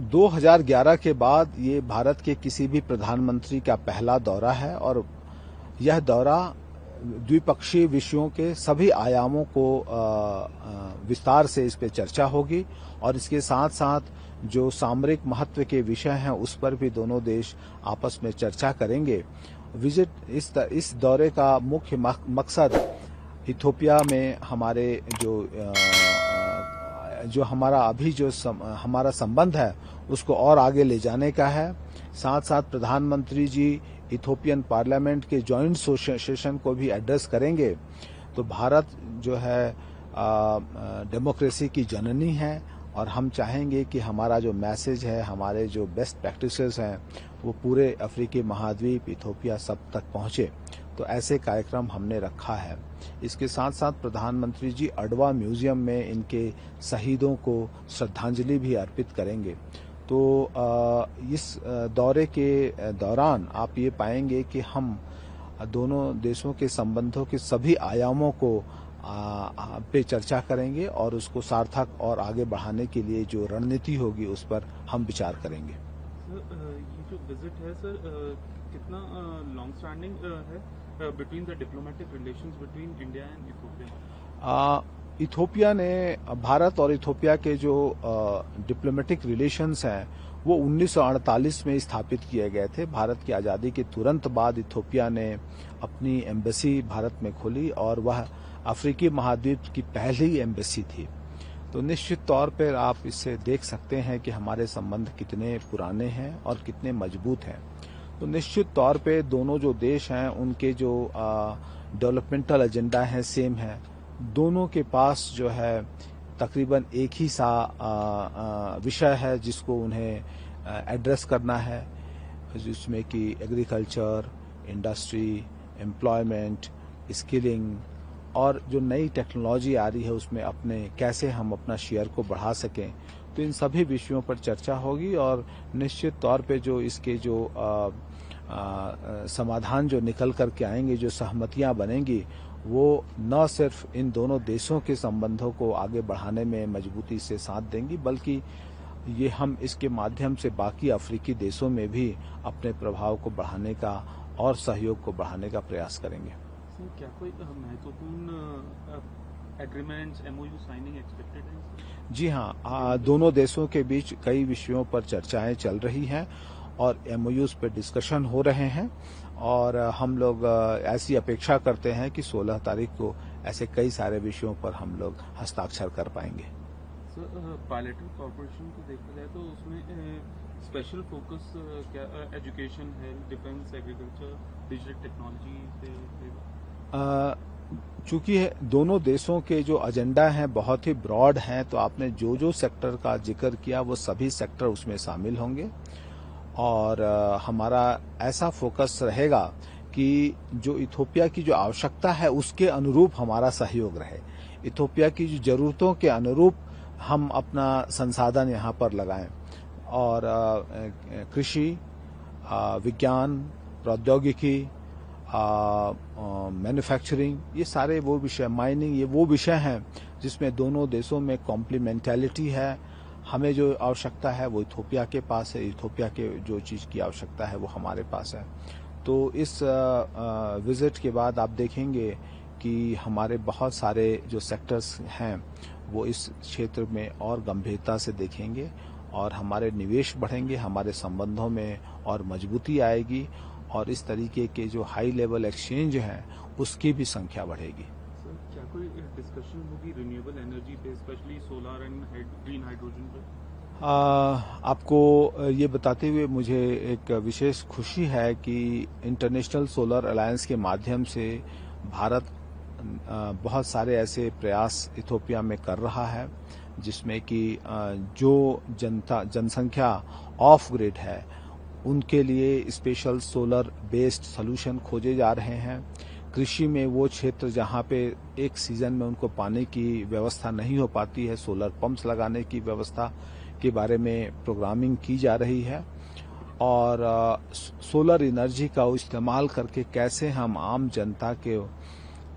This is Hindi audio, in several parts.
2011 के बाद ये भारत के किसी भी प्रधानमंत्री का पहला दौरा है और यह दौरा द्विपक्षीय विषयों के सभी आयामों को विस्तार से इस पे चर्चा होगी और इसके साथ साथ जो सामरिक महत्व के विषय हैं उस पर भी दोनों देश आपस में चर्चा करेंगे। विजिट इस दौरे का मुख्य मकसद इथोपिया में हमारे जो हमारा अभी जो हमारा संबंध है उसको और आगे ले जाने का है। साथ साथ प्रधानमंत्री जी इथोपियन पार्लियामेंट के जॉइंट सेशन को भी एड्रेस करेंगे। तो भारत जो है डेमोक्रेसी की जननी है और हम चाहेंगे कि हमारा जो मैसेज है, हमारे जो बेस्ट प्रैक्टिसेस हैं वो पूरे अफ्रीकी महाद्वीप, इथोपिया सब तक पहुंचे। तो ऐसे कार्यक्रम हमने रखा है। इसके साथ साथ प्रधानमंत्री जी अडवा म्यूजियम में इनके शहीदों को श्रद्धांजलि भी अर्पित करेंगे। तो इस दौरे के दौरान आप ये पाएंगे कि हम दोनों देशों के संबंधों के सभी आयामों को पे चर्चा करेंगे और उसको सार्थक और आगे बढ़ाने के लिए जो रणनीति होगी उस पर हम विचार करेंगे। ये जो विजिट है सर, कितना लॉन्ग स्टैंडिंग है between the diplomatic relations between India and Ethiopia? Ethiopia ने भारत और इथोपिया के जो डिप्लोमेटिक रिलेशंस हैं वो 1948 में स्थापित किए गए थे। भारत की आज़ादी के तुरंत बाद इथोपिया ने अपनी एम्बेसी भारत में खोली और वह अफ्रीकी महाद्वीप की पहली एम्बेसी थी। तो निश्चित तौर पर आप इससे देख सकते हैं कि हमारे संबंध कितने पुराने हैं और कितने मजबूत हैं। तो निश्चित तौर पे दोनों जो देश हैं उनके जो डेवलपमेंटल एजेंडा है सेम है। दोनों के पास जो है तकरीबन एक ही सा विषय है जिसको उन्हें एड्रेस करना है, जिसमें कि एग्रीकल्चर, इंडस्ट्री, एम्प्लॉयमेंट, स्किलिंग और जो नई टेक्नोलॉजी आ रही है उसमें कैसे हम अपना शेयर को बढ़ा सकें। तो इन सभी विषयों पर चर्चा होगी और निश्चित तौर पे जो इसके जो समाधान जो निकल कर के आएंगे, जो सहमतियां बनेंगी, वो न सिर्फ इन दोनों देशों के संबंधों को आगे बढ़ाने में मजबूती से साथ देंगी, बल्कि ये हम इसके माध्यम से बाकी अफ्रीकी देशों में भी अपने प्रभाव को बढ़ाने का और सहयोग को बढ़ाने का प्रयास करेंगे। क्या कोई महत्वपूर्ण एग्रीमेंट्स, एमओयू साइनिंग एक्सपेक्टेड है? जी हाँ, दोनों देशों के बीच कई विषयों पर चर्चाएं चल रही हैं और एमओयूज पे डिस्कशन हो रहे हैं और हम लोग ऐसी अपेक्षा करते हैं कि 16 तारीख को ऐसे कई सारे विषयों पर हम लोग हस्ताक्षर कर पाएंगे। बायलैटरल कॉर्पोरेशन को देखा जाए तो उसमें स्पेशल फोकस क्या education, health, defence, agriculture, digital technology पे? चूंकि दोनों देशों के जो एजेंडा हैं बहुत ही ब्रॉड हैं, तो आपने जो जो सेक्टर का जिक्र किया वो सभी सेक्टर उसमें शामिल होंगे और हमारा ऐसा फोकस रहेगा कि जो इथोपिया की जो आवश्यकता है उसके अनुरूप हमारा सहयोग रहे। इथोपिया की जो जरूरतों के अनुरूप हम अपना संसाधन यहाँ पर लगाएं और कृषि, विज्ञान, प्रौद्योगिकी, मैन्युफैक्चरिंग, ये सारे वो विषय, माइनिंग, ये वो विषय हैं जिसमें दोनों देशों में कॉम्प्लीमेंटैलिटी है। हमें जो आवश्यकता है वो इथोपिया के पास है, इथोपिया के जो चीज़ की आवश्यकता है वो हमारे पास है। तो इस विजिट के बाद आप देखेंगे कि हमारे बहुत सारे जो सेक्टर्स हैं वो इस क्षेत्र में और गंभीरता से देखेंगे और हमारे निवेश बढ़ेंगे, हमारे संबंधों में और मजबूती आएगी और इस तरीके के जो हाई लेवल एक्सचेंज हैं उसकी भी संख्या बढ़ेगी। सर, क्या कोई डिस्कशन होगी रिन्यूएबल एनर्जी पे, specially solar and green hydrogen पे? आपको ये बताते हुए मुझे एक विशेष खुशी है कि इंटरनेशनल सोलर अलायंस के माध्यम से भारत बहुत सारे ऐसे प्रयास इथोपिया में कर रहा है जिसमें कि जो जनसंख्या ऑफ ग्रिड है उनके लिए स्पेशल सोलर बेस्ड सॉल्यूशन खोजे जा रहे हैं। कृषि में वो क्षेत्र जहां पे एक सीजन में उनको पानी की व्यवस्था नहीं हो पाती है, सोलर पंप्स लगाने की व्यवस्था के बारे में प्रोग्रामिंग की जा रही है और सोलर एनर्जी का इस्तेमाल करके कैसे हम आम जनता के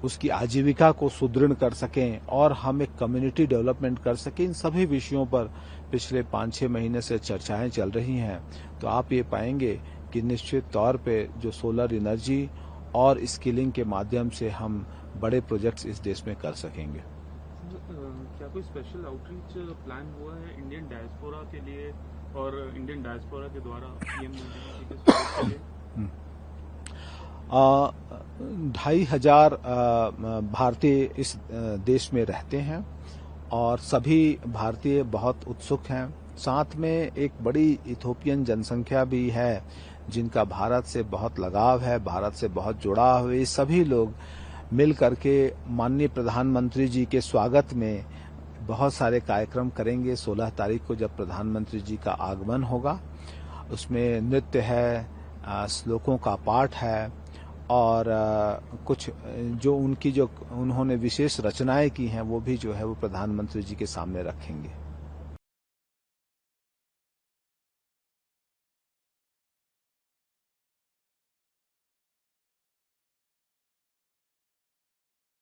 उसकी आजीविका को सुदृढ़ कर सकें और हम एक कम्युनिटी डेवलपमेंट कर सकें, इन सभी विषयों पर पिछले 5-6 महीने से चर्चाएं चल रही हैं, तो आप ये पाएंगे कि निश्चित तौर पे जो सोलर एनर्जी और स्किलिंग के माध्यम से हम बड़े प्रोजेक्ट्स इस देश में कर सकेंगे। क्या कोई स्पेशल आउटरीच प्लान हुआ है इंडियन डायस्पोरा के लिए और इंडियन डायस्पोरा के द्वारा पीएम मोदी जी के स्वागत के लिए? 2,500 भारतीय इस देश में रहते हैं और सभी भारतीय बहुत उत्सुक हैं। साथ में एक बड़ी इथोपियन जनसंख्या भी है जिनका भारत से बहुत लगाव है, भारत से बहुत जुड़ाव है। ये सभी लोग मिल करके माननीय प्रधानमंत्री जी के स्वागत में बहुत सारे कार्यक्रम करेंगे। 16 तारीख को जब प्रधानमंत्री जी का आगमन होगा, उसमें नृत्य है, श्लोकों का पाठ है और कुछ जो उन्होंने विशेष रचनाएं की हैं वो भी जो है वो प्रधानमंत्री जी के सामने रखेंगे।